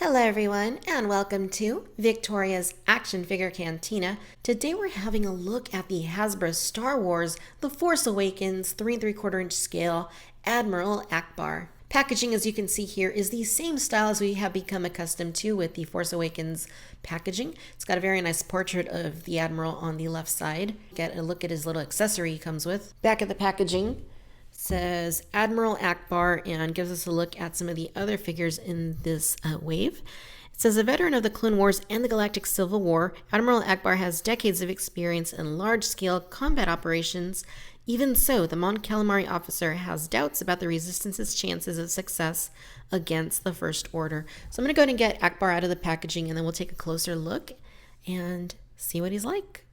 Hello everyone and welcome to Victoria's Action Figure Cantina. Today we're having a look at the Hasbro Star Wars The Force Awakens 3 3/4 inch scale Admiral Ackbar. Packaging, as you can see here, is the same style as we have become accustomed to with the Force Awakens packaging. It's got a very nice portrait of the Admiral on the left side. Get a look at his little accessory he comes with. Back of the packaging says Admiral Ackbar and gives us a look at some of the other figures in this wave. It says a veteran of the Clone Wars and the Galactic Civil War, Admiral Ackbar has decades of experience in large-scale combat operations. Even so, the Mon Calamari officer has doubts about the Resistance's chances of success against the First Order. So I'm going to go ahead and get Ackbar out of the packaging, and then we'll take a closer look and see what he's like.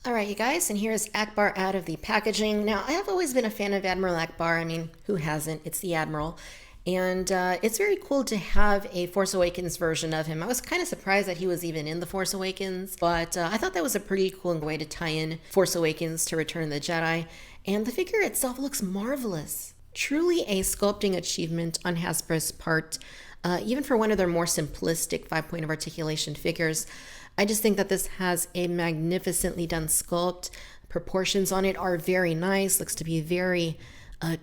Alright you guys, and here's Ackbar out of the packaging. Now, I have always been a fan of Admiral Ackbar. I mean, who hasn't? It's the Admiral. And it's very cool to have a Force Awakens version of him. I was kind of surprised that he was even in The Force Awakens, but I thought that was a pretty cool way to tie in Force Awakens to Return of the Jedi. And the figure itself looks marvelous. Truly a sculpting achievement on Hasbro's part, even for one of their more simplistic 5-point of articulation figures. I just think that this has a magnificently done sculpt. Proportions on it are very nice, looks to be very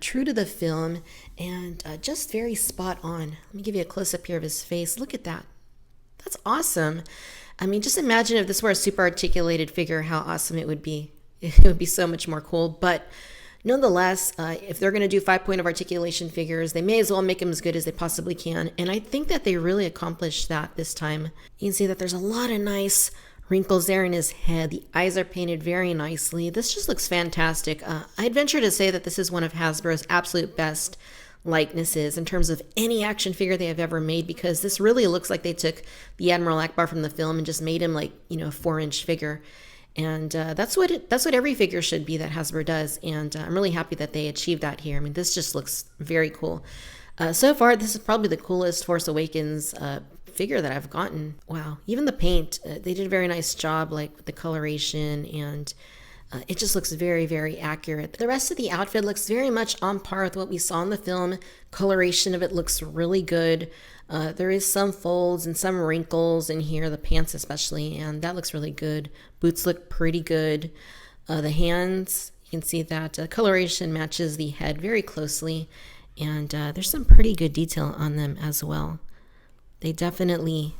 true to the film, and just very spot on. Let me give you a close-up here of his face. Look at that. That's awesome. I mean, just imagine if this were a super articulated figure, how awesome it would be. It would be so much more cool, but nonetheless, if they're going to do 5-point of articulation figures, they may as well make them as good as they possibly can. And I think that they really accomplished that this time. You can see that there's a lot of nice wrinkles there in his head. The eyes are painted very nicely. This just looks fantastic. I'd venture to say that this is one of Hasbro's absolute best likenesses in terms of any action figure they have ever made, because this really looks like they took the Admiral Ackbar from the film and just made him like, a 4-inch figure. And that's what every figure should be that Hasbro does, and I'm really happy that they achieved that here. I mean, this just looks very cool. So far, this is probably the coolest Force Awakens figure that I've gotten. Wow, even the paint, they did a very nice job, like with the coloration, and it just looks very, very accurate. The rest of the outfit looks very much on par with what we saw in the film. Coloration of it looks really good. There is some folds and some wrinkles in here, the pants especially, and that looks really good. Boots look pretty good. The hands, you can see that coloration matches the head very closely, and there's some pretty good detail on them as well. They definitely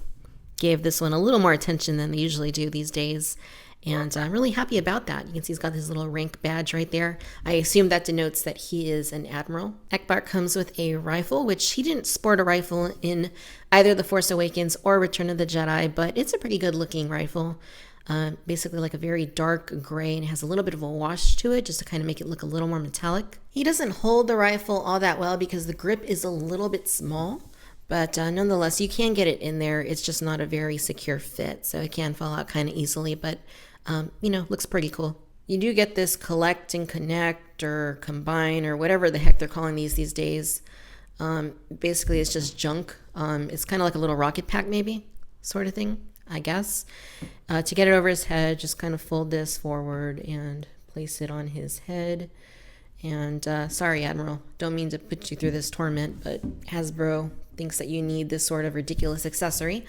gave this one a little more attention than they usually do these days, and I'm really happy about that. You can see he's got his little rank badge right there. I assume that denotes that he is an admiral. Ackbar comes with a rifle, which he didn't sport a rifle in either The Force Awakens or Return of the Jedi, but it's a pretty good looking rifle. Basically like a very dark gray, and has a little bit of a wash to it just to kind of make it look a little more metallic. He doesn't hold the rifle all that well because the grip is a little bit small. But nonetheless, you can get it in there. It's just not a very secure fit, so it can fall out kind of easily, but looks pretty cool. You do get this collect and connect or combine or whatever the heck they're calling these days. Basically, it's just junk. It's kind of like a little rocket pack maybe, sort of thing, I guess. To get it over his head, just kind of fold this forward and place it on his head. And sorry, Admiral, don't mean to put you through this torment, but Hasbro thinks that you need this sort of ridiculous accessory.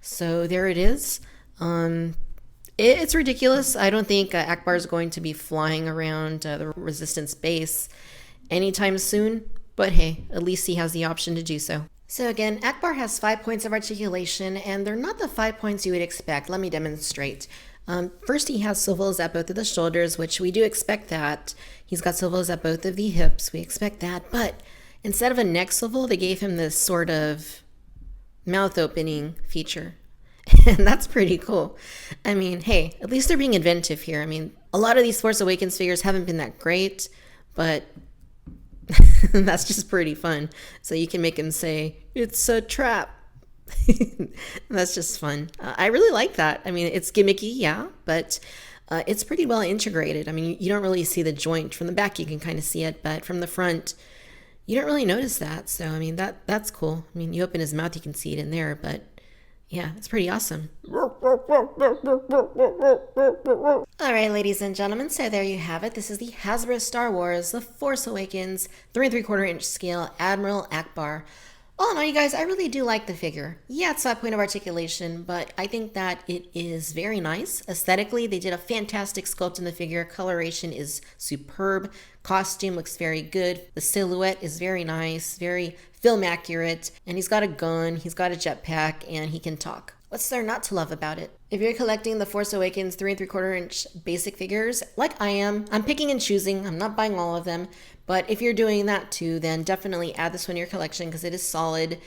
So there it is. It's ridiculous. I don't think Ackbar is going to be flying around the Resistance base anytime soon, but hey, at least he has the option to do so. So again, Ackbar has 5 points of articulation, and they're not the 5 points you would expect. Let me demonstrate. First, he has swivels at both of the shoulders, which we do expect that. He's got swivels at both of the hips. We expect that, but instead of a neck swivel, they gave him this sort of mouth opening feature. And that's pretty cool. I mean, hey, at least they're being inventive here. I mean, a lot of these Force Awakens figures haven't been that great, but that's just pretty fun. So you can make him say, "It's a trap." That's just fun. I really like that. I mean, it's gimmicky, yeah, but it's pretty well integrated. I mean, you don't really see the joint. From the back, you can kind of see it, but from the front, you don't really notice that. So, I mean, that's cool. I mean, you open his mouth, you can see it in there, but yeah, it's pretty awesome. Alright, ladies and gentlemen, so there you have it. This is the Hasbro Star Wars The Force Awakens 3 3/4 inch scale Admiral Ackbar. All in all, you guys, I really do like the figure. Yeah, it's that point of articulation, but I think that it is very nice. Aesthetically, they did a fantastic sculpt in the figure. Coloration is superb. Costume looks very good. The silhouette is very nice, very film accurate. And he's got a gun, he's got a jetpack, and he can talk. What's there not to love about it? If you're collecting the Force Awakens 3 3/4 inch basic figures, like I am, I'm picking and choosing. I'm not buying all of them. But if you're doing that too, then definitely add this one to your collection because it is solid.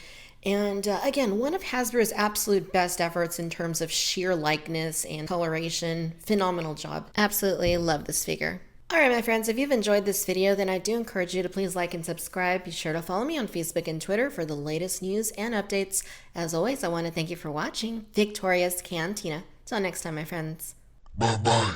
And again, one of Hasbro's absolute best efforts in terms of sheer likeness and coloration. Phenomenal job. Absolutely love this figure. Alright my friends, if you've enjoyed this video, then I do encourage you to please like and subscribe. Be sure to follow me on Facebook and Twitter for the latest news and updates. As always, I want to thank you for watching Victoria's Cantina. Till next time, my friends. Bye-bye.